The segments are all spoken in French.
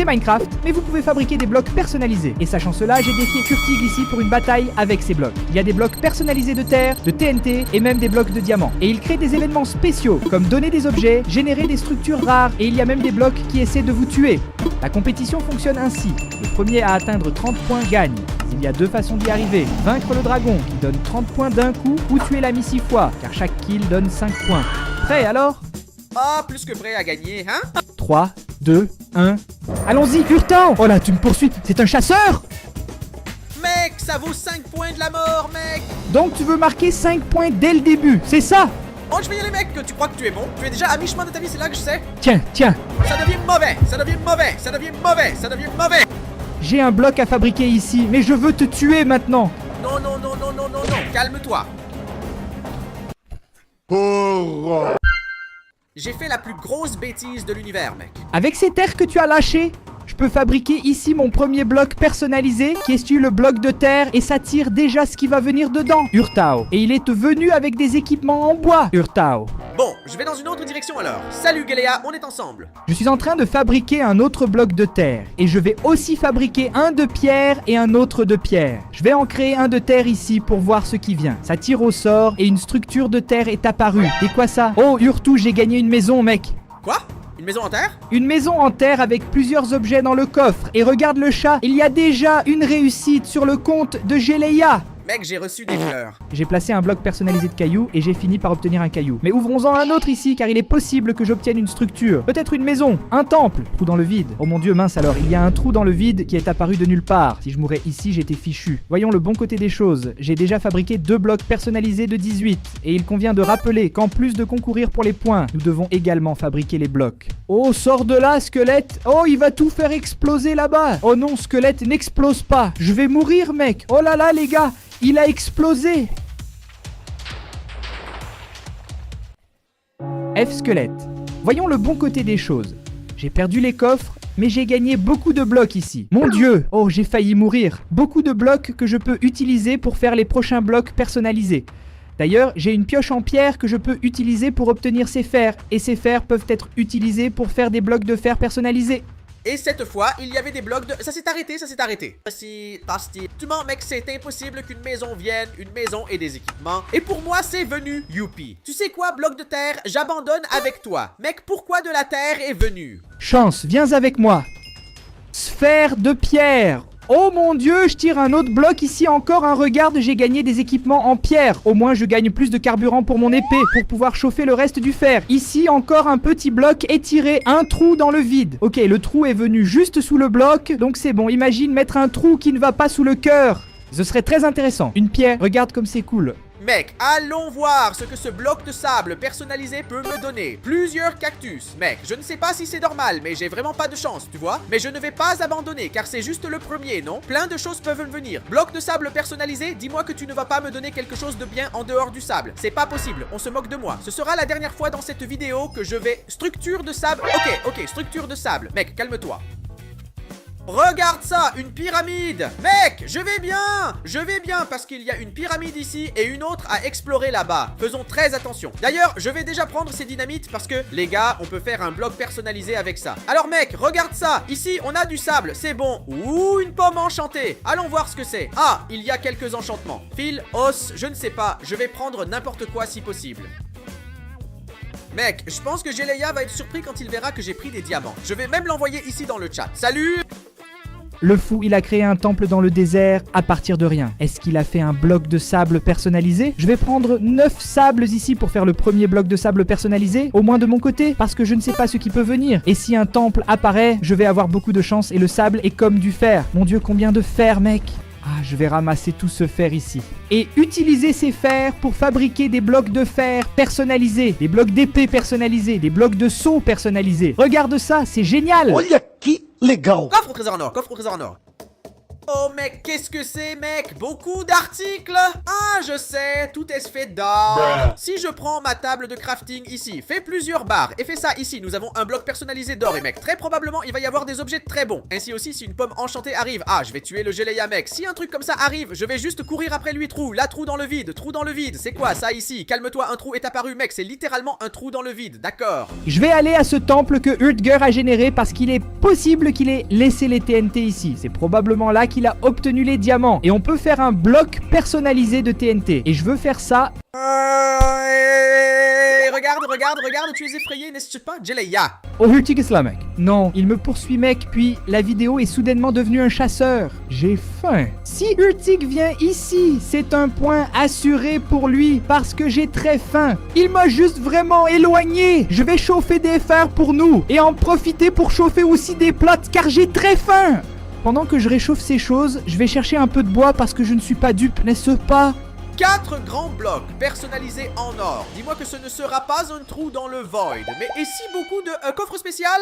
c'est Minecraft, mais vous pouvez fabriquer des blocs personnalisés. Et sachant cela, j'ai défié Kurtig ici pour une bataille avec ces blocs. Il y a des blocs personnalisés de terre, de TNT et même des blocs de diamants. Et il crée des événements spéciaux, comme donner des objets, générer des structures rares, et il y a même des blocs qui essaient de vous tuer. La compétition fonctionne ainsi. Le premier à atteindre 30 points gagne. Il y a deux façons d'y arriver. Vaincre le dragon, qui donne 30 points d'un coup, ou tuer l'ami 6 fois, car chaque kill donne 5 points. Prêt alors? Ah, plus que prêt à gagner, hein? 3, 2, 1... Allons-y, Urtan! Oh là, tu me poursuis, c'est un chasseur! Mec, ça vaut 5 points de la mort, mec! Donc tu veux marquer 5 points dès le début, c'est ça? Oh, je vais y aller, mec, que tu crois que tu es bon. Tu es déjà à mi-chemin de ta vie, c'est là que je sais. Tiens, tiens, Ça devient mauvais, ça devient mauvais, ça devient mauvais, ça devient mauvais. j'ai un bloc à fabriquer ici, mais je veux te tuer maintenant. Non, non, non, non, non, non, non, calme-toi. J'ai fait la plus grosse bêtise de l'univers, mec. Avec ces terres que tu as lâchées, je peux fabriquer ici mon premier bloc personnalisé qui est le bloc de terre et ça tire déjà ce qui va venir dedans, Urtao. Et il est venu avec des équipements en bois, Urtao. Bon, je vais dans une autre direction alors. Salut Galéa, on est ensemble. Je suis en train de fabriquer un autre bloc de terre et je vais aussi fabriquer un de pierre et un autre de pierre. Je vais en créer un de terre ici pour voir ce qui vient. Ça tire au sort et une structure de terre est apparue. Et quoi ça? Oh, Urtou, j'ai gagné une maison, mec. Quoi? Une maison en terre? Une maison en terre avec plusieurs objets dans le coffre. Et regarde le chat, il y a déjà une réussite sur le compte de Géléa. Mec, j'ai reçu des fleurs. J'ai placé un bloc personnalisé de cailloux et j'ai fini par obtenir un caillou. Mais ouvrons-en un autre ici car il est possible que j'obtienne une structure. Peut-être une maison, un temple, trou dans le vide. Oh mon dieu, mince alors, il y a un trou dans le vide qui est apparu de nulle part. Si je mourais ici, j'étais fichu. Voyons le bon côté des choses. J'ai déjà fabriqué 2 blocs personnalisés de 18. Et il convient de rappeler qu'en plus de concourir pour les points, nous devons également fabriquer les blocs. Oh, sors de là, squelette. Oh, il va tout faire exploser là-bas. Oh non, squelette, n'explose pas. Je vais mourir, mec. Oh là là, les gars. Il a explosé! F squelette. Voyons le bon côté des choses. J'ai perdu les coffres, mais j'ai gagné beaucoup de blocs ici. Mon dieu! Oh, j'ai failli mourir. Beaucoup de blocs que je peux utiliser pour faire les prochains blocs personnalisés. D'ailleurs, j'ai une pioche en pierre que je peux utiliser pour obtenir ces fers. Et ces fers peuvent être utilisés pour faire des blocs de fer personnalisés. Et cette fois, il y avait des blocs de... Ça s'est arrêté, ça s'est arrêté. Tu mens, mec, c'est impossible qu'une maison vienne, une maison et des équipements. Et pour moi, c'est venu, youpi. Tu sais quoi, bloc de terre, j'abandonne avec toi. Mec, pourquoi de la terre est venue? Chance, viens avec moi. Sphère de pierre. Oh mon dieu, je tire un autre bloc ici encore. Regarde, j'ai gagné des équipements en pierre. Au moins, je gagne plus de carburant pour mon épée pour pouvoir chauffer le reste du fer. Ici, encore un petit bloc étiré, un trou dans le vide. Ok, le trou est venu juste sous le bloc, donc c'est bon. Imagine mettre un trou qui ne va pas sous le cœur. Ce serait très intéressant. Une pierre, regarde comme c'est cool. Mec, allons voir ce que ce bloc de sable personnalisé peut me donner. Plusieurs cactus. Mec, je ne sais pas si c'est normal, mais j'ai vraiment pas de chance, tu vois. Mais je ne vais pas abandonner, car c'est juste le premier, non? Plein de choses peuvent me venir. Bloc de sable personnalisé, dis-moi que tu ne vas pas me donner quelque chose de bien en dehors du sable. C'est pas possible, on se moque de moi. Ce sera la dernière fois dans cette vidéo que je vais... Structure de sable. Ok, structure de sable. Mec, calme-toi. Regarde ça, une pyramide. Mec, je vais bien parce qu'il y a une pyramide ici et une autre à explorer là-bas. Faisons très attention. D'ailleurs, je vais déjà prendre ces dynamites parce que, les gars, on peut faire un bloc personnalisé avec ça. Alors mec, regarde ça. Ici, on a du sable, c'est bon. Ouh, une pomme enchantée. Allons voir ce que c'est. Ah, il y a quelques enchantements. Fil, os, je ne sais pas. Je vais prendre n'importe quoi si possible. Mec, je pense que Géléa va être surpris quand il verra que j'ai pris des diamants. Je vais même l'envoyer ici dans le chat. Salut! Le fou, il a créé un temple dans le désert à partir de rien. Est-ce qu'il a fait un bloc de sable personnalisé? Je vais prendre 9 sables ici pour faire le premier bloc de sable personnalisé, au moins de mon côté, parce que je ne sais pas ce qui peut venir. Et si un temple apparaît, je vais avoir beaucoup de chance et le sable est comme du fer. Mon dieu, combien de fer, mec! Ah, je vais ramasser tout ce fer ici. Et utiliser ces fers pour fabriquer des blocs de fer personnalisés, des blocs d'épée personnalisés, des blocs de seau personnalisés. Regarde ça, c'est génial! Olha que legal! Coffre au trésor en or, coffre au trésor en or. Oh mec, qu'est-ce que c'est mec? Beaucoup d'articles? Ah je sais, tout est fait d'or. Si je prends ma table de crafting ici, fais plusieurs barres et fais ça ici, nous avons un bloc personnalisé d'or et mec, très probablement il va y avoir des objets très bons. Ainsi aussi si une pomme enchantée arrive, ah je vais tuer le Géléa mec. Si un truc comme ça arrive, je vais juste courir après lui. Trou dans le vide, c'est quoi ça ici? Calme-toi, un trou est apparu mec, c'est littéralement un trou dans le vide, d'accord. Je vais aller à ce temple que Hurtger a généré parce qu'il est possible qu'il ait laissé les TNT ici. C'est probablement là qu'il a obtenu les diamants. Et on peut faire un bloc personnalisé de TNT. Et je veux faire ça. Regarde, tu es effrayé, n'est-ce pas, Géléa? Oh, Hurtig est là, mec. Non, il me poursuit, mec, puis la vidéo est soudainement devenue un chasseur. J'ai faim. Si Hurtig vient ici, c'est un point assuré pour lui, parce que j'ai très faim. Il m'a juste vraiment éloigné. Je vais chauffer des fers pour nous, et en profiter pour chauffer aussi des plots, car j'ai très faim. Pendant que je réchauffe ces choses, je vais chercher un peu de bois parce que je ne suis pas dupe, n'est-ce pas? 4 grands blocs personnalisés en or. Dis-moi que ce ne sera pas un trou dans le void. Mais et si beaucoup de... coffre spécial?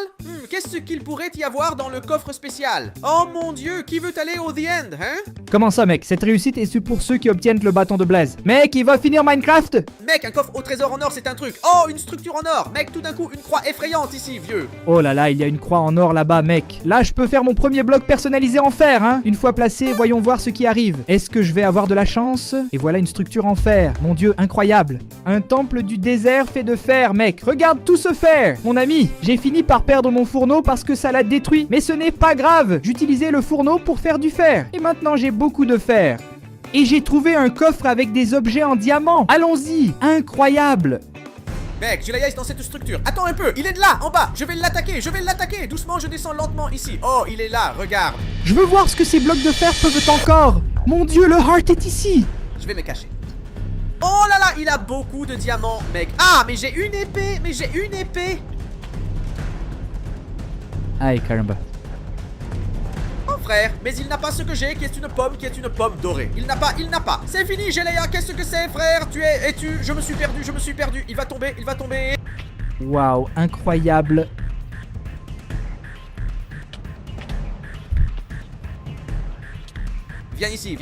Qu'est-ce qu'il pourrait y avoir dans le coffre spécial? Oh mon dieu, qui veut aller au The End, hein? Comment ça, mec? Cette réussite est pour ceux qui obtiennent le bâton de Blaze. Mec, il va finir Minecraft? Mec, un coffre au trésor en or, c'est un truc. Oh, une structure en or. Mec, tout d'un coup, une croix effrayante ici, vieux. Oh là là, il y a une croix en or là-bas, mec. Là, je peux faire mon premier bloc personnalisé en fer, hein? Une fois placé, voyons voir ce qui arrive. Est-ce que je vais avoir de la chance? Et voilà une structure en fer. Mon dieu, incroyable. Un temple du désert fait de fer, mec. Regarde tout ce fer. Mon ami, j'ai fini par perdre mon fourneau parce que ça l'a détruit. Mais ce n'est pas grave. J'utilisais le fourneau pour faire du fer. Et maintenant, j'ai beaucoup de fer. Et j'ai trouvé un coffre avec des objets en diamant. Allons-y. Incroyable. Mec, Géléa est dans cette structure. Attends un peu, il est de là, en bas. Je vais l'attaquer. Doucement, je descends lentement ici. Oh, il est là, regarde. Je veux voir ce que ces blocs de fer peuvent encore. Mon dieu, le heart est ici. Je vais me cacher. Oh là là, il a beaucoup de diamants, mec. Ah, mais j'ai une épée. Aïe, caramba. Oh frère, mais il n'a pas ce que j'ai, qui est une pomme dorée. Il n'a pas. C'est fini, Géléa, qu'est-ce que c'est, frère? Je me suis perdu. Il va tomber. Waouh, incroyable. Viens ici.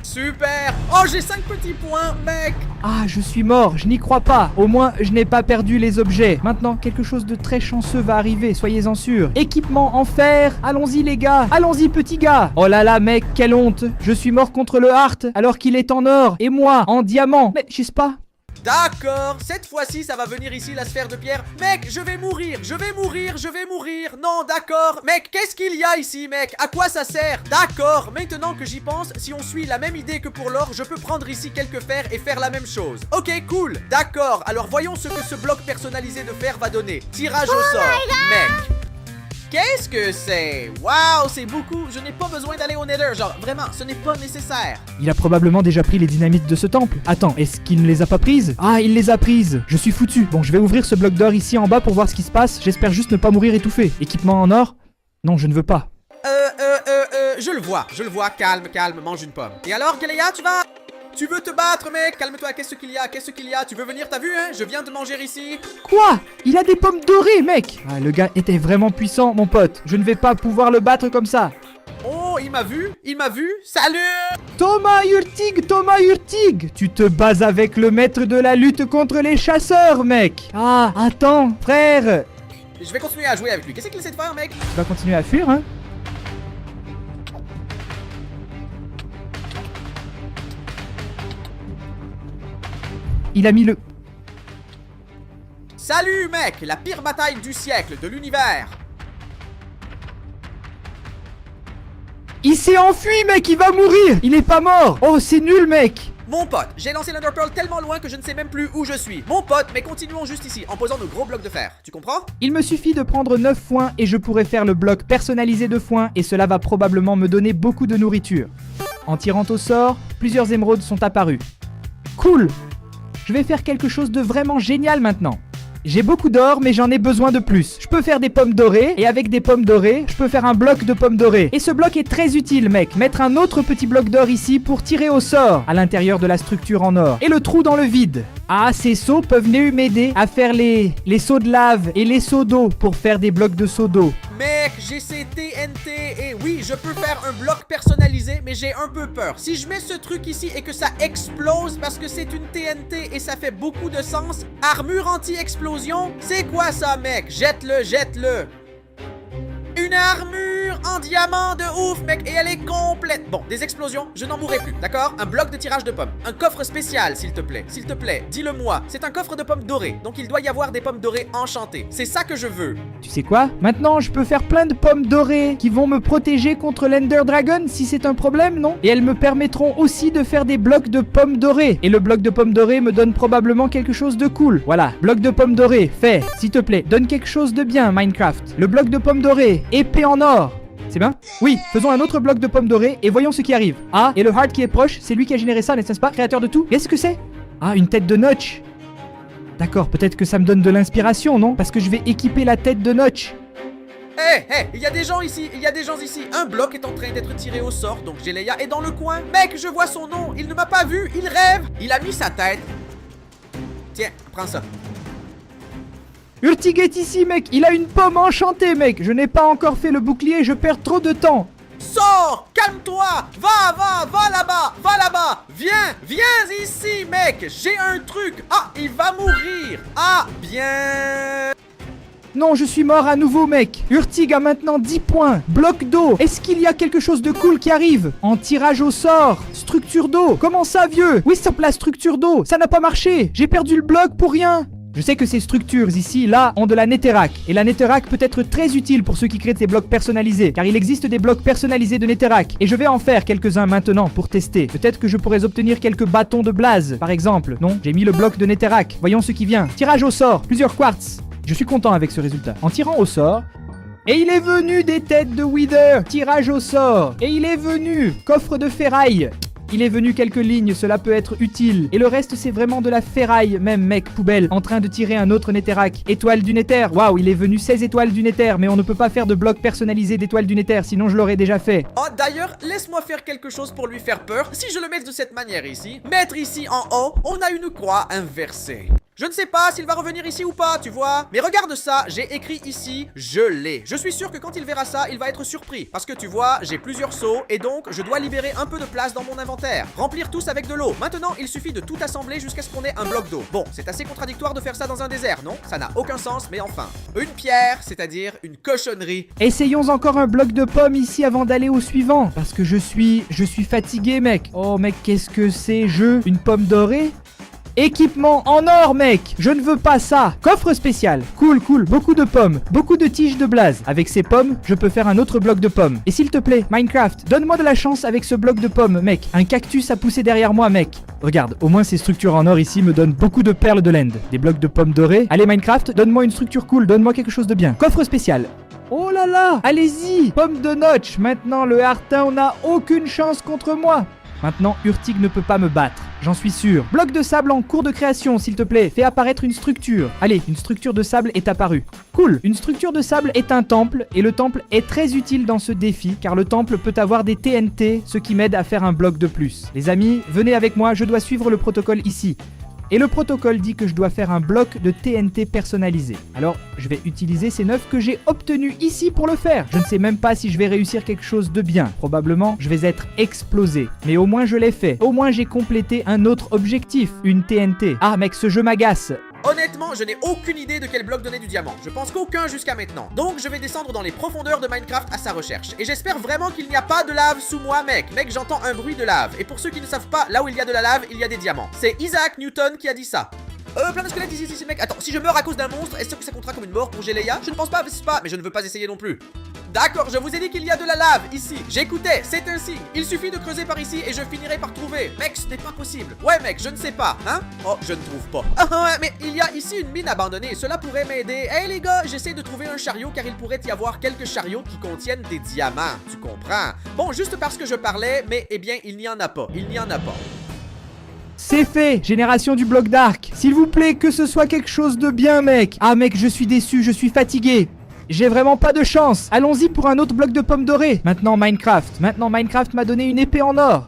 Super. Oh, j'ai 5 petits points, mec. Ah, je suis mort, je n'y crois pas. Au moins, je n'ai pas perdu les objets. Maintenant, quelque chose de très chanceux va arriver, soyez-en sûrs. Équipement en fer. Allons-y, les gars. Allons-y, petit gars. Oh là là, mec, quelle honte. Je suis mort contre le heart alors qu'il est en or. Et moi, en diamant. Mais, je sais pas. D'accord, cette fois-ci ça va venir ici la sphère de pierre. Mec, je vais mourir. Non, d'accord. Mec, qu'est-ce qu'il y a ici, mec? À quoi ça sert? D'accord, maintenant que j'y pense, si on suit la même idée que pour l'or, je peux prendre ici quelques fers et faire la même chose. Ok, cool, d'accord. Alors voyons ce que ce bloc personnalisé de fer va donner. Tirage au sort, mec. Qu'est-ce que c'est? Waouh, c'est beaucoup. Je n'ai pas besoin d'aller au Nether. Genre, vraiment, ce n'est pas nécessaire. Il a probablement déjà pris les dynamites de ce temple. Attends, est-ce qu'il ne les a pas prises? Ah, il les a prises. Je suis foutu. Bon, je vais ouvrir ce bloc d'or ici en bas pour voir ce qui se passe. J'espère juste ne pas mourir étouffé. Équipement en or? Non, je ne veux pas. Je le vois. Calme, mange une pomme. Et alors, Géléa, tu veux te battre, mec? Calme-toi, qu'est-ce qu'il y a? Tu veux venir, t'as vu, hein? Je viens de manger ici. Quoi? Il a des pommes dorées, mec! Ah, le gars était vraiment puissant, mon pote. Je ne vais pas pouvoir le battre comme ça. Oh, il m'a vu. Salut! Thomas Hurtig! Tu te bases avec le maître de la lutte contre les chasseurs, mec! Ah, attends, frère! Je vais continuer à jouer avec lui. Qu'est-ce qu'il essaie de faire, mec? Tu vas continuer à fuir, hein? Il a mis le... Salut, mec! La pire bataille du siècle, de l'univers! Il s'est enfui, mec! Il va mourir! Il est pas mort! Oh, c'est nul, mec! Mon pote, j'ai lancé l'Under Pearl tellement loin que je ne sais même plus où je suis. Mon pote, mais continuons juste ici, en posant nos gros blocs de fer. Tu comprends? Il me suffit de prendre 9 foins et je pourrai faire le bloc personnalisé de foin et cela va probablement me donner beaucoup de nourriture. En tirant au sort, plusieurs émeraudes sont apparues. Cool! Je vais faire quelque chose de vraiment génial maintenant. J'ai beaucoup d'or, mais j'en ai besoin de plus. Je peux faire des pommes dorées, et avec des pommes dorées, je peux faire un bloc de pommes dorées. Et ce bloc est très utile, mec. Mettre un autre petit bloc d'or ici pour tirer au sort, à l'intérieur de la structure en or. Et le trou dans le vide. Ah, ces seaux peuvent m'aider à faire les seaux de lave et les seaux d'eau pour faire des blocs de seaux d'eau. mec, j'ai ces TNT et oui, je peux faire un bloc personnalisé, mais j'ai un peu peur. Si je mets ce truc ici et que ça explose parce que c'est une TNT et ça fait beaucoup de sens, armure anti-explosion, c'est quoi ça, mec? Jette-le, jette-le. Une armure en diamant de ouf, mec, et elle est complète. Bon, des explosions, je n'en mourrai plus, d'accord? Un bloc de tirage de pommes. Un coffre spécial, s'il te plaît, dis-le-moi. C'est un coffre de pommes dorées, donc il doit y avoir des pommes dorées enchantées. C'est ça que je veux. Tu sais quoi? Maintenant, je peux faire plein de pommes dorées qui vont me protéger contre l'Ender Dragon si c'est un problème, non? Et elles me permettront aussi de faire des blocs de pommes dorées. Et le bloc de pommes dorées me donne probablement quelque chose de cool. Voilà, bloc de pommes dorées, fais, s'il te plaît, donne quelque chose de bien, Minecraft. Le bloc de pommes dorées, épée en or. C'est bien? Oui, faisons un autre bloc de pommes dorées et voyons ce qui arrive. Ah, et le heart qui est proche, c'est lui qui a généré ça, n'est-ce pas? Créateur de tout. Qu'est-ce que c'est? Ah, une tête de Notch. D'accord, peut-être que ça me donne de l'inspiration, non? Parce que je vais équiper la tête de Notch. Hé, il y a des gens ici, Un bloc est en train d'être tiré au sort, donc Géléa est dans le coin. Mec, je vois son nom, il ne m'a pas vu, il rêve. Il a mis sa tête. Tiens, prends ça. Urtig est ici, mec. Il a une pomme enchantée, mec. Je n'ai pas encore fait le bouclier, je perds trop de temps. Sors, calme-toi, va là-bas, viens ici, mec, j'ai un truc. Ah, il va mourir. Ah, bien. Non, je suis mort à nouveau, mec. Urtig a maintenant 10 points. Bloc d'eau. Est-ce qu'il y a quelque chose de cool qui arrive? En tirage au sort. Structure d'eau. Comment ça, vieux? Oui, stop la structure d'eau. Ça n'a pas marché. J'ai perdu le bloc pour rien. Je sais que ces structures ici, là, ont de la netherrack. Et la netherrack peut être très utile pour ceux qui créent des blocs personnalisés. Car il existe des blocs personnalisés de netherrack. Et je vais en faire quelques-uns maintenant pour tester. Peut-être que je pourrais obtenir quelques bâtons de blaze, par exemple. Non, j'ai mis le bloc de netherrack. Voyons ce qui vient. Tirage au sort. Plusieurs quartz. Je suis content avec ce résultat. En tirant au sort... Et il est venu des têtes de Wither. Tirage au sort. Et il est venu. Coffre de ferraille. Il est venu quelques lignes, cela peut être utile. Et le reste, c'est vraiment de la ferraille, même, mec, poubelle, en train de tirer un autre netherrack. Étoile du nether, waouh, il est venu 16 étoiles du nether, mais on ne peut pas faire de bloc personnalisé d'étoiles du nether, sinon je l'aurais déjà fait. Oh, d'ailleurs, laisse-moi faire quelque chose pour lui faire peur. Si je le mets de cette manière ici, mettre ici en haut, on a une croix inversée. Je ne sais pas s'il va revenir ici ou pas, tu vois. Mais regarde ça, j'ai écrit ici, je l'ai. Je suis sûr que quand il verra ça, il va être surpris. Parce que tu vois, j'ai plusieurs seaux et donc je dois libérer un peu de place dans mon inventaire. Remplir tous avec de l'eau. Maintenant, il suffit de tout assembler jusqu'à ce qu'on ait un bloc d'eau. Bon, c'est assez contradictoire de faire ça dans un désert, non? Ça n'a aucun sens, mais enfin. Une pierre, c'est-à-dire une cochonnerie. Essayons encore un bloc de pommes ici avant d'aller au suivant. Parce que je suis fatigué, mec. Oh, mec, qu'est-ce que c'est, une pomme dorée? Équipement en or, mec. Je ne veux pas ça. Coffre spécial. Cool. Beaucoup de pommes. Beaucoup de tiges de blaze. Avec ces pommes, je peux faire un autre bloc de pommes. Et s'il te plaît, Minecraft, donne-moi de la chance avec ce bloc de pommes, mec. Un cactus a poussé derrière moi, mec. Regarde, au moins ces structures en or ici me donnent beaucoup de perles de l'end. Des blocs de pommes dorées. Allez, Minecraft, donne-moi une structure cool. Donne-moi quelque chose de bien. Coffre spécial. Oh là là. Allez-y. Pomme de Notch. Maintenant, le Heartown n'a aucune chance contre moi. Maintenant, Urtig ne peut pas me battre, j'en suis sûr. Bloc de sable en cours de création, s'il te plaît. Fais apparaître une structure. Allez, une structure de sable est apparue. Cool. Une structure de sable est un temple, et le temple est très utile dans ce défi, car le temple peut avoir des TNT, ce qui m'aide à faire un bloc de plus. Les amis, venez avec moi, je dois suivre le protocole ici. Et le protocole dit que je dois faire un bloc de TNT personnalisé. Alors, je vais utiliser ces 9 que j'ai obtenus ici pour le faire. Je ne sais même pas si je vais réussir quelque chose de bien. Probablement, je vais être explosé. Mais au moins, je l'ai fait. Au moins, j'ai complété un autre objectif, une TNT. Ah, mec, ce jeu m'agace. Honnêtement, je n'ai aucune idée de quel bloc donner du diamant. Je pense qu'aucun jusqu'à maintenant. Donc, je vais descendre dans les profondeurs de Minecraft à sa recherche. Et j'espère vraiment qu'il n'y a pas de lave sous moi, mec. Mec, j'entends un bruit de lave. Et pour ceux qui ne savent pas, là où il y a de la lave, il y a des diamants. C'est Isaac Newton qui a dit ça. Plein de squelettes ici, mec. Attends, si je meurs à cause d'un monstre, est-ce que ça comptera comme une mort pour Géléa? Je ne pense pas, mais je ne veux pas essayer non plus. D'accord, je vous ai dit qu'il y a de la lave ici. J'écoutais, c'est un signe. Il suffit de creuser par ici et je finirai par trouver. Mec, ce n'est pas possible. Ouais, mec, je ne sais pas, hein? Oh, je ne trouve pas. Ah, mais il y a ici une mine abandonnée. Cela pourrait m'aider. Hey les gars, j'essaie de trouver un chariot car il pourrait y avoir quelques chariots qui contiennent des diamants. Tu comprends? Bon, juste parce que je parlais, mais eh bien, il n'y en a pas. Il n'y en a pas. C'est fait, génération du bloc d'arc. S'il vous plaît, que ce soit quelque chose de bien, mec. Ah, mec, je suis déçu, je suis fatigué. J'ai vraiment pas de chance. Allons-y pour un autre bloc de pommes dorées. Maintenant Minecraft m'a donné une épée en or.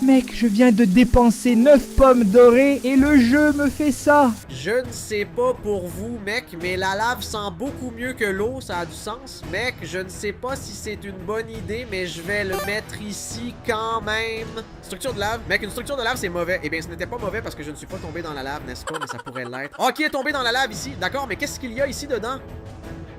Mec, je viens de dépenser 9 pommes dorées et le jeu me fait ça. Je ne sais pas pour vous, mec, mais la lave sent beaucoup mieux que l'eau, ça a du sens. Mec, je ne sais pas si c'est une bonne idée, mais je vais le mettre ici quand même. Structure de lave. Mec, une structure de lave, c'est mauvais. Eh bien, ce n'était pas mauvais parce que je ne suis pas tombé dans la lave, n'est-ce pas? Mais ça pourrait l'être. Ok, est tombé dans la lave ici. D'accord, mais qu'est-ce qu'il y a ici dedans?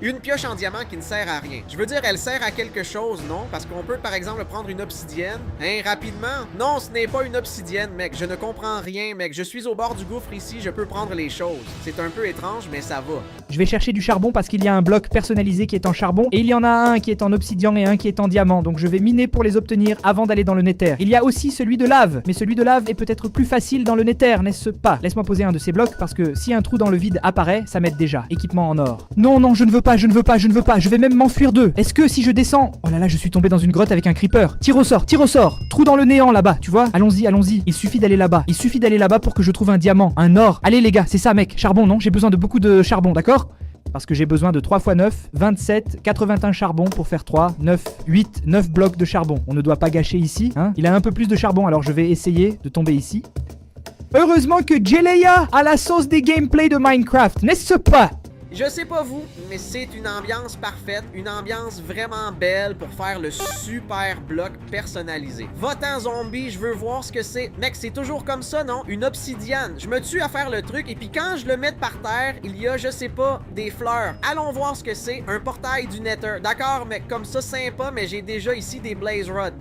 Une pioche en diamant qui ne sert à rien. Je veux dire, elle sert à quelque chose, non? Parce qu'on peut, par exemple, prendre une obsidienne. Hein, rapidement? Non, ce n'est pas une obsidienne, mec. Je ne comprends rien, mec. Je suis au bord du gouffre ici, je peux prendre les choses. C'est un peu étrange, mais ça va. Je vais chercher du charbon parce qu'il y a un bloc personnalisé qui est en charbon. Et il y en a un qui est en obsidian et un qui est en diamant. Donc je vais miner pour les obtenir avant d'aller dans le nether. Il y a aussi celui de lave. Mais celui de lave est peut-être plus facile dans le nether, n'est-ce pas? Laisse-moi poser un de ces blocs parce que si un trou dans le vide apparaît, ça m'aide déjà. Équipement en or. Non, non, je ne veux pas, je ne veux pas, je ne veux pas. Je vais même m'enfuir d'eux. Est-ce que si je descends... Oh là là, je suis tombé dans une grotte avec un creeper. Tire au sort, tire au sort. Trou dans le néant là-bas, tu vois? Allons-y, allons-y. Il suffit d'aller là-bas. Il suffit d'aller là-bas pour que je trouve un diamant, un or. Allez les gars, c'est ça mec. Charbon, non? J'ai besoin de beaucoup de charbon, d'accord? Parce que j'ai besoin de 3 x 9, 27, 81 charbon pour faire 3, 9, 8, 9 blocs de charbon. On ne doit pas gâcher ici, hein? Il a un peu plus de charbon, alors je vais essayer de tomber ici. Heureusement que Jelaya a la sauce des gameplays de Minecraft, n'est-ce pas? Je sais pas vous, mais c'est une ambiance parfaite, une ambiance vraiment belle pour faire le super bloc personnalisé. Va-t'en zombie, je veux voir ce que c'est. Mec, c'est toujours comme ça, non? Une obsidiane. Je me tue à faire le truc et puis quand je le mets par terre, il y a, je sais pas, des fleurs. Allons voir ce que c'est. Un portail du Nether. D'accord, mec, comme ça, sympa, mais j'ai déjà ici des Blaze Rods.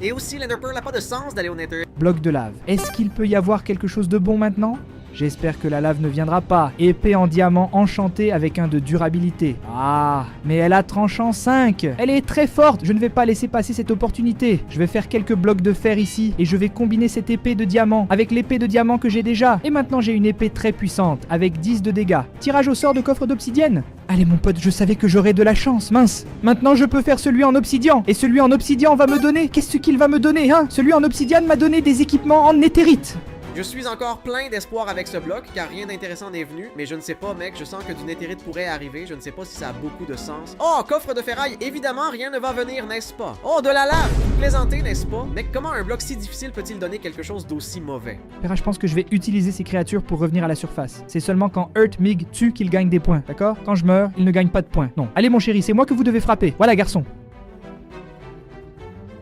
Et aussi, l'Enderpearl n'a pas de sens d'aller au Nether. Bloc de lave. Est-ce qu'il peut y avoir quelque chose de bon maintenant? J'espère que la lave ne viendra pas. Épée en diamant enchantée avec un de durabilité. Ah, mais elle a tranchant 5. Elle est très forte. Je ne vais pas laisser passer cette opportunité. Je vais faire quelques blocs de fer ici et je vais combiner cette épée de diamant avec l'épée de diamant que j'ai déjà. Et maintenant j'ai une épée très puissante avec 10 de dégâts. Tirage au sort de coffre d'obsidienne. Allez mon pote, je savais que j'aurais de la chance. Mince. Maintenant je peux faire celui en obsidian. Et celui en obsidian va me donner... Qu'est-ce qu'il va me donner, hein? Celui en obsidian m'a donné des équipements en néthérite. Je suis encore plein d'espoir avec ce bloc, car rien d'intéressant n'est venu, mais je ne sais pas, mec, je sens que du néthérite pourrait arriver, je ne sais pas si ça a beaucoup de sens. Oh, coffre de ferraille, évidemment, rien ne va venir, n'est-ce pas? Oh, de la lave, vous plaisantez, n'est-ce pas? Mec, comment un bloc si difficile peut-il donner quelque chose d'aussi mauvais? Pera, je pense que je vais utiliser ces créatures pour revenir à la surface. C'est seulement quand Earth Mig tue qu'il gagne des points, d'accord? Quand je meurs, il ne gagne pas de points. Non. Allez mon chéri, c'est moi que vous devez frapper. Voilà, garçon.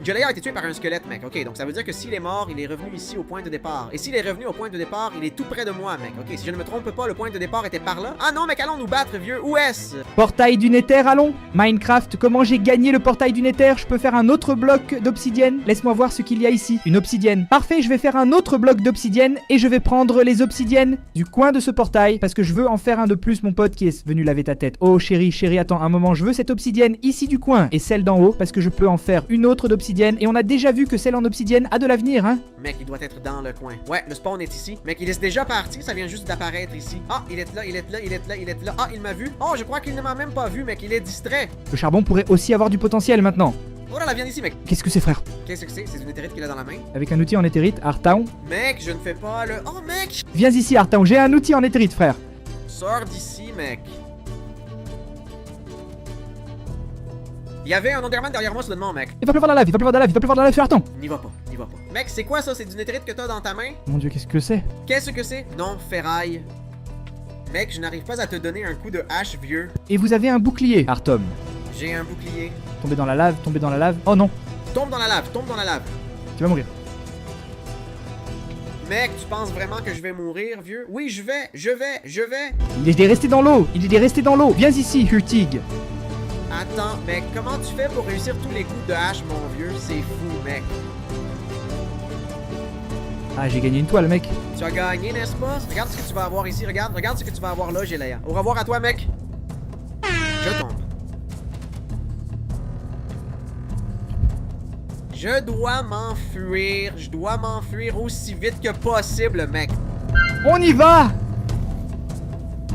Jelaya a été tué par un squelette, mec. Ok, donc ça veut dire que s'il est mort, il est revenu ici au point de départ. Et s'il est revenu au point de départ, il est tout près de moi, mec. Ok, si je ne me trompe pas, le point de départ était par là. Ah non, mec, allons nous battre, vieux. Où est-ce? Portail du Nether, allons. Minecraft, comment j'ai gagné le portail du Nether? Je peux faire un autre bloc d'obsidienne. Laisse-moi voir ce qu'il y a ici. Une obsidienne. Parfait, je vais faire un autre bloc d'obsidienne et je vais prendre les obsidiennes du coin de ce portail parce que je veux en faire un de plus, mon pote qui est venu laver ta tête. Oh chérie, chérie, attends un moment, je veux cette obsidienne ici du coin et celle d'en haut parce que je peux en faire une autre d'obsidienne et on a déjà vu que celle en obsidienne a de l'avenir, hein? Mec, il doit être dans le coin. Ouais, le spawn est ici. Mec, il est déjà parti, ça vient juste d'apparaître ici. Ah, il est là, il est là, il est là, il est là. Ah, il m'a vu. Oh, je crois qu'il ne m'a même pas vu, mec, il est distrait. Le charbon pourrait aussi avoir du potentiel maintenant. Oh là là, viens ici, mec. Qu'est-ce que c'est, frère? Qu'est-ce que c'est? C'est une éthérite qu'il a dans la main. Avec un outil en éthérite, Artown. Mec, je ne fais pas le... Oh, mec! Viens ici, Artown, j'ai un outil en éthérite, frère. Sors d'ici, mec. Il y avait un Enderman derrière moi soudainement, mec. Il va pleuvoir dans la lave, il va pleuvoir dans la lave, il va pleuvoir dans la lave, fais attends. N'y va pas, n'y va pas. Mec, c'est quoi ça? C'est du néthérite que t'as dans ta main? Mon dieu, qu'est-ce que c'est? Qu'est-ce que c'est? Non, ferraille. Mec, je n'arrive pas à te donner un coup de hache, vieux. Et vous avez un bouclier, Artom. J'ai un bouclier. Tomber dans la lave, tomber dans la lave. Oh non. Tombe dans la lave, tombe dans la lave. Tu vas mourir. Mec, tu penses vraiment que je vais mourir, vieux? Oui, je vais. Il est resté dans l'eau, il est resté dans l'eau. Viens ici, Hurtig. Attends, mec, comment tu fais pour réussir tous les coups de hache, mon vieux? C'est fou, mec. Ah, j'ai gagné une toile, mec. Tu as gagné, n'est-ce pas? Regarde ce que tu vas avoir ici, regarde ce que tu vas avoir là, Jelaya. Au revoir à toi, mec. Je tombe. Je dois m'enfuir aussi vite que possible, mec. On y va!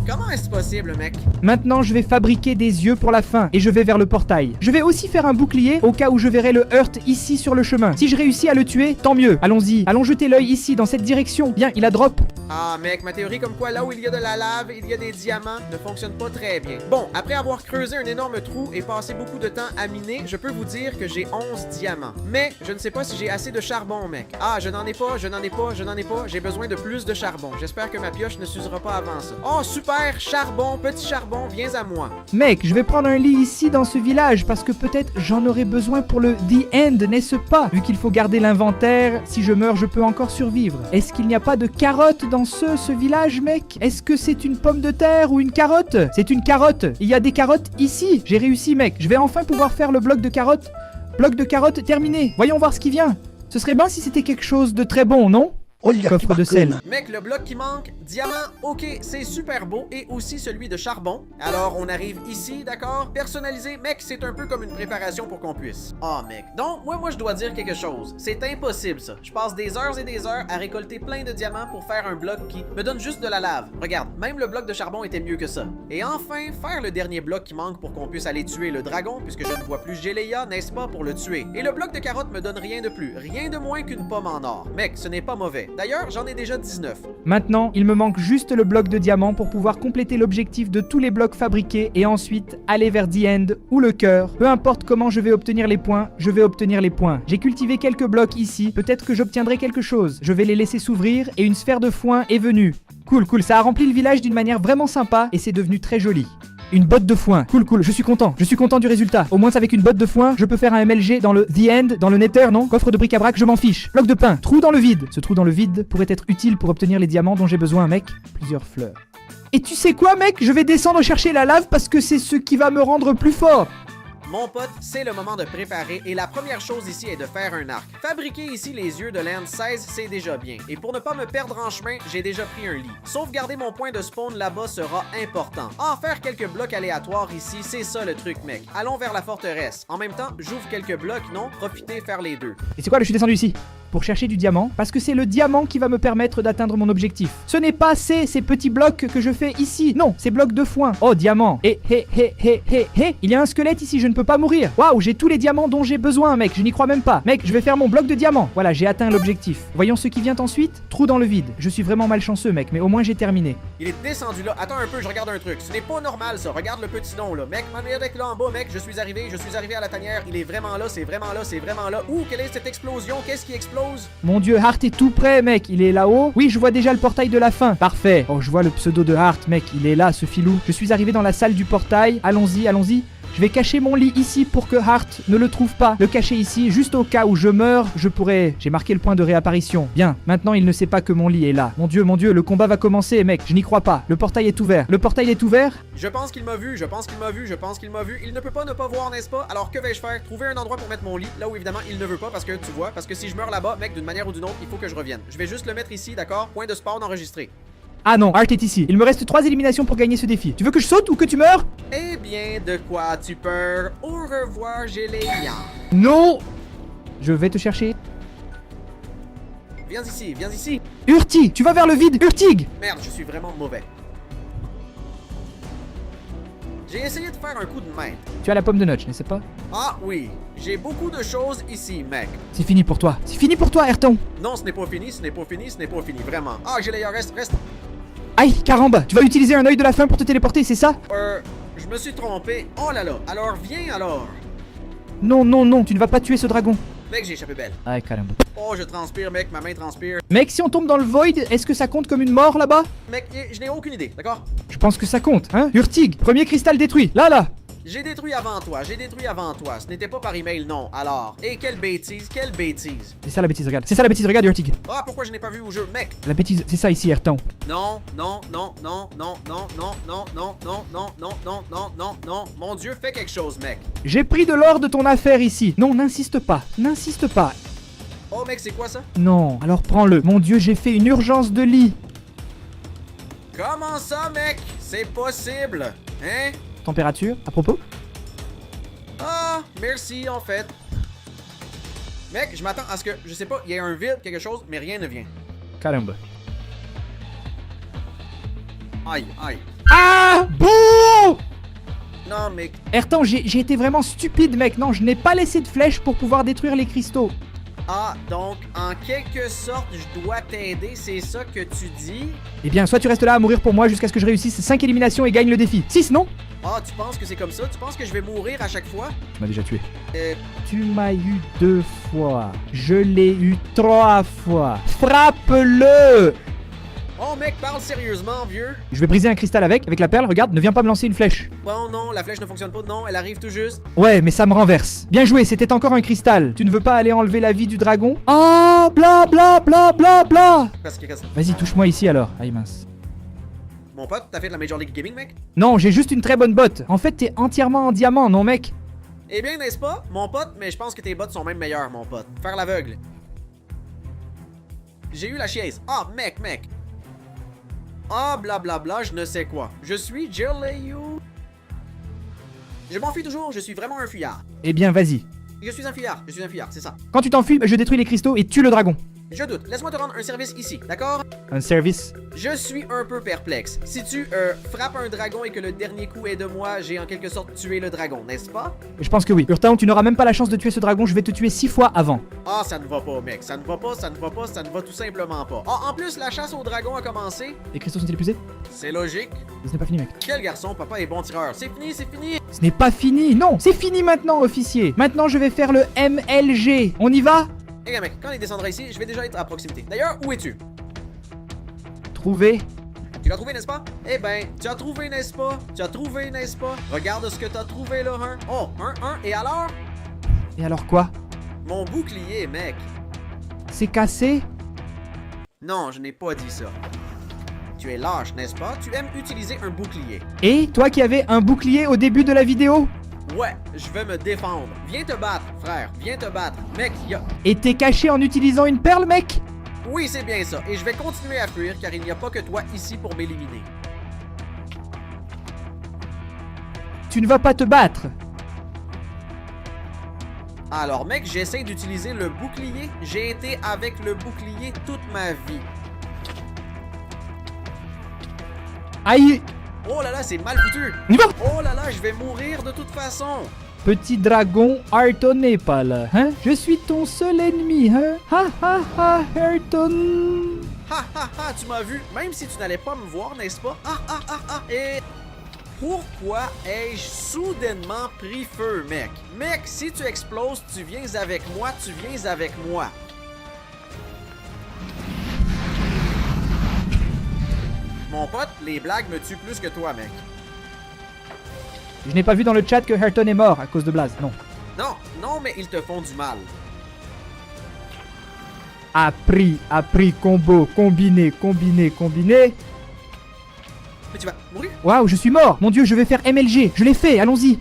Comment est-ce possible, mec? Maintenant, je vais fabriquer des yeux pour la fin et je vais vers le portail. Je vais aussi faire un bouclier au cas où je verrai le Hurt ici sur le chemin. Si je réussis à le tuer, tant mieux. Allons-y, allons jeter l'œil ici dans cette direction. Bien, il a drop Ah mec, ma théorie comme quoi là où il y a de la lave, il y a des diamants ne fonctionne pas très bien. Bon, après avoir creusé un énorme trou et passé beaucoup de temps à miner, je peux vous dire que j'ai 11 diamants. Mais je ne sais pas si j'ai assez de charbon, mec. Ah, je n'en ai pas, je n'en ai pas, je n'en ai pas. J'ai besoin de plus de charbon. J'espère que ma pioche ne s'usera pas avant ça. Oh super, charbon, petit charbon, viens à moi. Mec, je vais prendre un lit ici dans ce village parce que peut-être j'en aurai besoin pour le The End, n'est-ce pas? Vu qu'il faut garder l'inventaire, si je meurs, je peux encore survivre. Est-ce qu'il n'y a pas de carottes dans ce village, mec? Est-ce que c'est une pomme de terre ou une carotte? C'est une carotte. Il y a des carottes ici. J'ai réussi, mec. Je vais enfin pouvoir faire le bloc de carottes. Bloc de carottes terminé. Voyons voir ce qui vient. Ce serait bien si c'était quelque chose de très bon, non? Coffre de sel. Mec, le bloc qui manque, diamant, ok, c'est super beau, et aussi celui de charbon. Alors, on arrive ici, d'accord? Personnalisé, mec, c'est un peu comme une préparation pour qu'on puisse. Ah, mec. Donc, moi, je dois dire quelque chose. C'est impossible, ça. Je passe des heures et des heures à récolter plein de diamants pour faire un bloc qui me donne juste de la lave. Regarde, même le bloc de charbon était mieux que ça. Et enfin, faire le dernier bloc qui manque pour qu'on puisse aller tuer le dragon, puisque je ne vois plus Géléa, n'est-ce pas, pour le tuer. Et le bloc de carotte me donne rien de plus, rien de moins qu'une pomme en or. Mec, ce n'est pas mauvais. D'ailleurs, j'en ai déjà 19. Maintenant, il me manque juste le bloc de diamant pour pouvoir compléter l'objectif de tous les blocs fabriqués et ensuite aller vers The End ou le cœur. Peu importe comment je vais obtenir les points, je vais obtenir les points. J'ai cultivé quelques blocs ici, peut-être que j'obtiendrai quelque chose. Je vais les laisser s'ouvrir et une sphère de foin est venue. Cool, ça a rempli le village d'une manière vraiment sympa et c'est devenu très joli. Une botte de foin. Cool, je suis content du résultat. Au moins avec une botte de foin, je peux faire un MLG dans le The End, dans le Nether, non? Coffre de bric-à-brac, je m'en fiche. Bloc de pain, trou dans le vide. Ce trou dans le vide pourrait être utile pour obtenir les diamants dont j'ai besoin, mec. Plusieurs fleurs. Et tu sais quoi, mec? Je vais descendre chercher la lave parce que c'est ce qui va me rendre plus fort. Mon pote, c'est le moment de préparer et la première chose ici est de faire un arc. Fabriquer ici les yeux de Land 16, c'est déjà bien. Et pour ne pas me perdre en chemin, j'ai déjà pris un lit. Sauvegarder mon point de spawn là-bas sera important. En faire quelques blocs aléatoires ici, c'est ça le truc, mec. Allons vers la forteresse. En même temps, j'ouvre quelques blocs, non? Profitez faire les deux. Et c'est quoi, je suis descendu ici? Pour chercher du diamant, parce que c'est le diamant qui va me permettre d'atteindre mon objectif. Ce n'est pas ces petits blocs que je fais ici. Non, ces blocs de foin. Oh, diamant. Et il y a un squelette ici, je ne peux pas mourir. Waouh, j'ai tous les diamants dont j'ai besoin, mec, je n'y crois même pas. Mec, je vais faire mon bloc de diamant. Voilà, j'ai atteint l'objectif. Voyons ce qui vient ensuite. Trou dans le vide. Je suis vraiment malchanceux, mec, mais au moins j'ai terminé. Il est descendu là. Attends un peu, je regarde un truc. Ce n'est pas normal, ça. Regarde le petit nom, là. Mec, avec là en bas, mec, je suis arrivé à la tanière. Il est vraiment là, c'est vraiment là. Ouh, quelle est cette explosion? Qu'est-ce qui explose? Mon dieu, Hart est tout près, mec. Il est là-haut. Oui, je vois déjà le portail de la fin. Parfait. Oh, je vois le pseudo de Hart, mec. Il est là, ce filou. Je suis arrivé dans la salle du portail. Allons-y. Je vais cacher mon lit ici pour que Hart ne le trouve pas. Le cacher ici, juste au cas où je meurs, je pourrais... J'ai marqué le point de réapparition. Bien, maintenant il ne sait pas que mon lit est là. Mon dieu, le combat va commencer, mec. Je n'y crois pas. Le portail est ouvert. Je pense qu'il m'a vu. Il ne peut pas ne pas voir, n'est-ce pas? Alors que vais-je faire? Trouver un endroit pour mettre mon lit, là où évidemment il ne veut pas, parce que tu vois, parce que si je meurs là-bas, mec, d'une manière ou d'une autre, il faut que je revienne. Je vais juste le mettre ici, d'accord? Point de spawn enregistré. Ah non, Hart est ici. Il me reste 3 éliminations pour gagner ce défi. Tu veux que je saute ou que tu meurs? Eh bien, de quoi as-tu peur? Au revoir, Géléa. Non! Je vais te chercher. Viens ici. Urti, tu vas vers le vide, Urtig! Merde, je suis vraiment mauvais. J'ai essayé de faire un coup de main. Tu as la pomme de Notch, n'est-ce pas? Ah oui, j'ai beaucoup de choses ici, mec. C'est fini pour toi, Ayrton! Non, ce n'est pas fini, vraiment. Ah, Géléa, reste. Aïe, caramba, tu vas utiliser un œil de la faim pour te téléporter, c'est ça? Je me suis trompé. Oh là là, alors viens alors. Non, tu ne vas pas tuer ce dragon. Mec, j'ai échappé belle. Aïe, caramba. Oh, je transpire, mec, ma main transpire. Mec, si on tombe dans le void, est-ce que ça compte comme une mort là-bas? Mec, je n'ai aucune idée, d'accord? Je pense que ça compte, hein? Urtig, premier cristal détruit, là! J'ai détruit avant toi. Ce n'était pas par email, non. Alors, et quelle bêtise. C'est ça la bêtise, regarde, Urtig. Ah, pourquoi je n'ai pas vu au jeu, mec? La bêtise, c'est ça ici, Ayrton. Non. Mon Dieu, fais quelque chose, mec. J'ai pris de l'or de ton affaire ici. Non, n'insiste pas. Oh, mec, c'est quoi ça? Non, alors prends-le. Mon Dieu, j'ai fait une urgence de lit. Comment ça, mec? C'est possible, hein? Température, à propos? Ah, merci, en fait. Mec, je m'attends à ce que, je sais pas, il y ait un vide, quelque chose, mais rien ne vient. Caramba. Aïe. Ah! Bouh! Non, mec. Ayrton, j'ai été vraiment stupide, mec. Non, je n'ai pas laissé de flèche pour pouvoir détruire les cristaux. Ah, donc, en quelque sorte, je dois t'aider, c'est ça que tu dis? Eh bien, soit tu restes là à mourir pour moi jusqu'à ce que je réussisse 5 éliminations et gagne le défi. 6, non? Ah, tu penses que c'est comme ça? Tu penses que je vais mourir à chaque fois? Tu m'as déjà tué. Euh, Tu m'as eu 2 fois. Je l'ai eu 3 fois. Frappe-le! Oh, mec, parle sérieusement, vieux. Je vais briser un cristal avec la perle, regarde, ne viens pas me lancer une flèche. Bon, non, la flèche ne fonctionne pas. Non, elle arrive tout juste. Ouais, mais ça me renverse. Bien joué, c'était encore un cristal. Tu ne veux pas aller enlever la vie du dragon? Ah, bla bla bla bla bla! Qu'est-ce que c'est? Vas-y, touche-moi ici alors. Aïe mince. Mon pote, t'as fait de la Major League Gaming, mec? Non, j'ai juste une très bonne botte. En fait, t'es entièrement en diamant, non mec? Eh bien, n'est-ce pas? Mon pote, mais je pense que tes bottes sont même meilleures, mon pote. Faire l'aveugle. J'ai eu la chiaise. Ah, mec. Ah, blablabla, je ne sais quoi. Je suis Jaleyu. Je m'enfuis toujours, je suis vraiment un fuyard. Eh bien, vas-y. Je suis un fuyard, c'est ça. Quand tu t'enfuis, je détruis les cristaux et tue le dragon. Je doute, laisse-moi te rendre un service ici, d'accord? Un service? Je suis un peu perplexe. Si tu frappes un dragon et que le dernier coup est de moi, j'ai en quelque sorte tué le dragon, n'est-ce pas? Je pense que oui. Urtaon, tu n'auras même pas la chance de tuer ce dragon, je vais te tuer 6 fois avant. Ah, ça ne va pas, mec. Ça ne va tout simplement pas. Ah, en plus, la chasse au dragon a commencé. Les cristaux sont-ils épuisés? C'est logique. Ce n'est pas fini, mec. Quel garçon, papa est bon tireur. C'est fini. Ce n'est pas fini, non, c'est fini maintenant, officier. Maintenant, je vais faire le MLG. On y va? Eh bien, mec, quand il descendra ici, je vais déjà être à proximité. D'ailleurs, où es-tu? Trouver. Tu l'as trouvé, n'est-ce pas? Eh ben, tu as trouvé, n'est-ce pas? Regarde ce que t'as trouvé, là, hein? Oh, et alors? Et alors quoi? Mon bouclier, mec. C'est cassé? Non, je n'ai pas dit ça. Tu es lâche, n'est-ce pas? Tu aimes utiliser un bouclier. Et toi qui avais un bouclier au début de la vidéo? Ouais, je vais me défendre. Viens te battre, frère. Viens te battre. Mec, Et t'es caché en utilisant une perle, mec? Oui, c'est bien ça. Et je vais continuer à fuir car il n'y a pas que toi ici pour m'éliminer. Tu ne vas pas te battre. Alors, mec, j'essaie d'utiliser le bouclier. J'ai été avec le bouclier toute ma vie. Aïe! Oh là là, c'est mal foutu. On y va! Oh là là, je vais mourir de toute façon. Petit dragon, Hearton n'est pas là, hein? Je suis ton seul ennemi, hein? Ha ha ha, Hearton! Ha, tu m'as vu, même si tu n'allais pas me voir, n'est-ce pas? Et pourquoi ai-je soudainement pris feu, mec? Mec, si tu exploses, tu viens avec moi. Mon pote, les blagues me tuent plus que toi, mec. Je n'ai pas vu dans le chat que Hearton est mort à cause de Blaze, non. Non, mais ils te font du mal. Appris, combo, combiné. Mais tu vas mourir? Waouh, je suis mort! Mon dieu, je vais faire MLG, je l'ai fait, allons-y!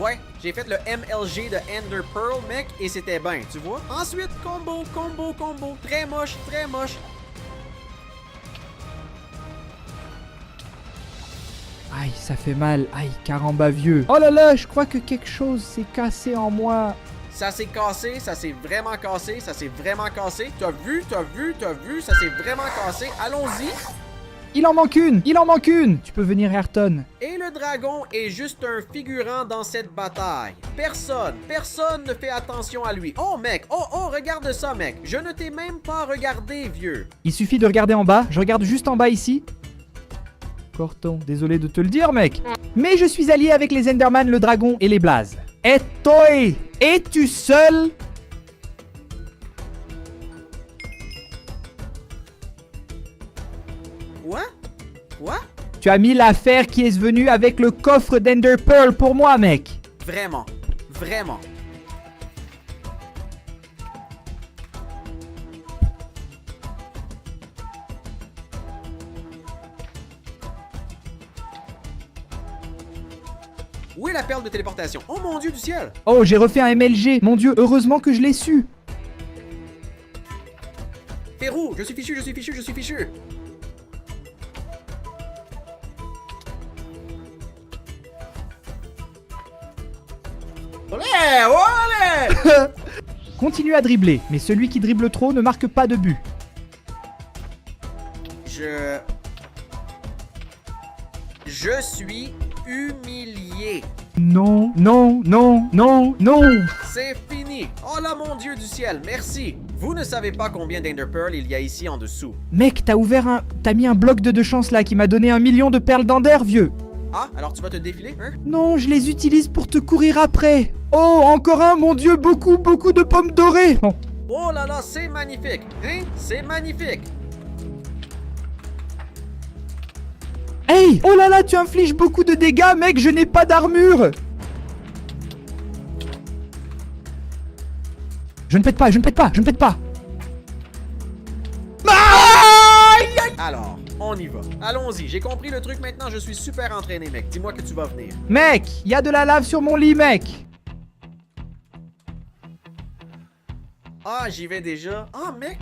Ouais, j'ai fait le MLG de Ender Pearl, mec, et c'était bien, tu vois? Ensuite, combo. Très moche. Aïe, ça fait mal, aïe, caramba vieux. Oh là là, je crois que quelque chose s'est cassé en moi. Ça s'est cassé, ça s'est vraiment cassé. T'as vu, ça s'est vraiment cassé. Allons-y. Il en manque une! Tu peux venir, Hearton. Et le dragon est juste un figurant dans cette bataille. Personne ne fait attention à lui. Oh, mec, oh, regarde ça, mec. Je ne t'ai même pas regardé, vieux. Il suffit de regarder en bas, je regarde juste en bas ici. Corton, désolé de te le dire, mec. Mais je suis allié avec les Enderman, le dragon et les Blazes. Et toi, es-tu seul? Quoi? Tu as mis l'affaire qui est venue avec le coffre d'Ender Pearl pour moi, mec. Vraiment. Où est la perle de téléportation? Oh mon dieu du ciel! Oh, j'ai refait un MLG. Mon dieu, heureusement que je l'ai su. Pérou, je suis fichu. Olé! Continue à dribbler, mais celui qui dribble trop ne marque pas de but. Je suis humilié. Non, non, non, non, non. C'est fini. Oh là mon dieu du ciel, merci. Vous ne savez pas combien d'Ender Pearl il y a ici en dessous. Mec, t'as mis un bloc de chance là qui m'a donné 1 million de perles d'Ender, vieux. Ah, alors tu vas te défiler, hein? Non, je les utilise pour te courir après. Oh, encore un, mon dieu, beaucoup de pommes dorées. Bon. Oh là là, c'est magnifique, hein? C'est magnifique. Hey! Oh là là, tu infliges beaucoup de dégâts, mec, je n'ai pas d'armure. Je ne pète pas, je ne pète pas, je ne pète pas. Alors, on y va. Allons-y, j'ai compris le truc maintenant, je suis super entraîné, mec. Dis-moi que tu vas venir. Mec, il y a de la lave sur mon lit, mec. Ah, j'y vais déjà. Ah, mec.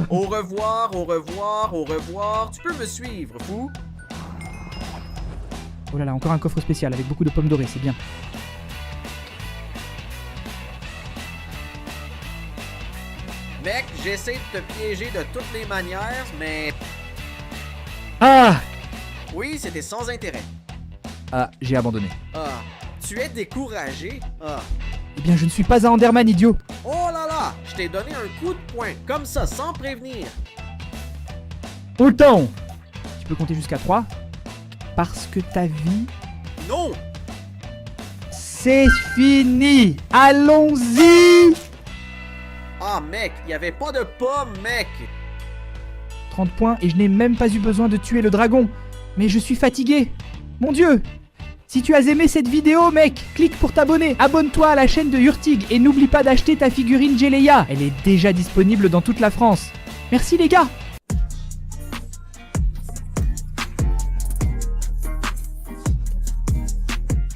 Au revoir, au revoir, au revoir. Tu peux me suivre, fou? Oh là là, encore un coffre spécial avec beaucoup de pommes dorées, c'est bien. Mec, j'essaie de te piéger de toutes les manières, mais... Ah! Oui, c'était sans intérêt. Ah, j'ai abandonné. Ah, tu es découragé? Ah. Eh bien, je ne suis pas un Enderman, idiot. Oh là là, je t'ai donné un coup de poing, comme ça, sans prévenir. Autant. Tu peux compter jusqu'à 3. Parce que ta vie, Non! c'est fini. Allons-y. Ah, mec, il y avait pas de pommes, mec. 30 points et je n'ai même pas eu besoin de tuer le dragon. Mais je suis fatigué. Mon dieu. Si tu as aimé cette vidéo, mec, clique pour t'abonner. Abonne-toi à la chaîne de Urtig et n'oublie pas d'acheter ta figurine Jelleia. Elle est déjà disponible dans toute la France. Merci les gars.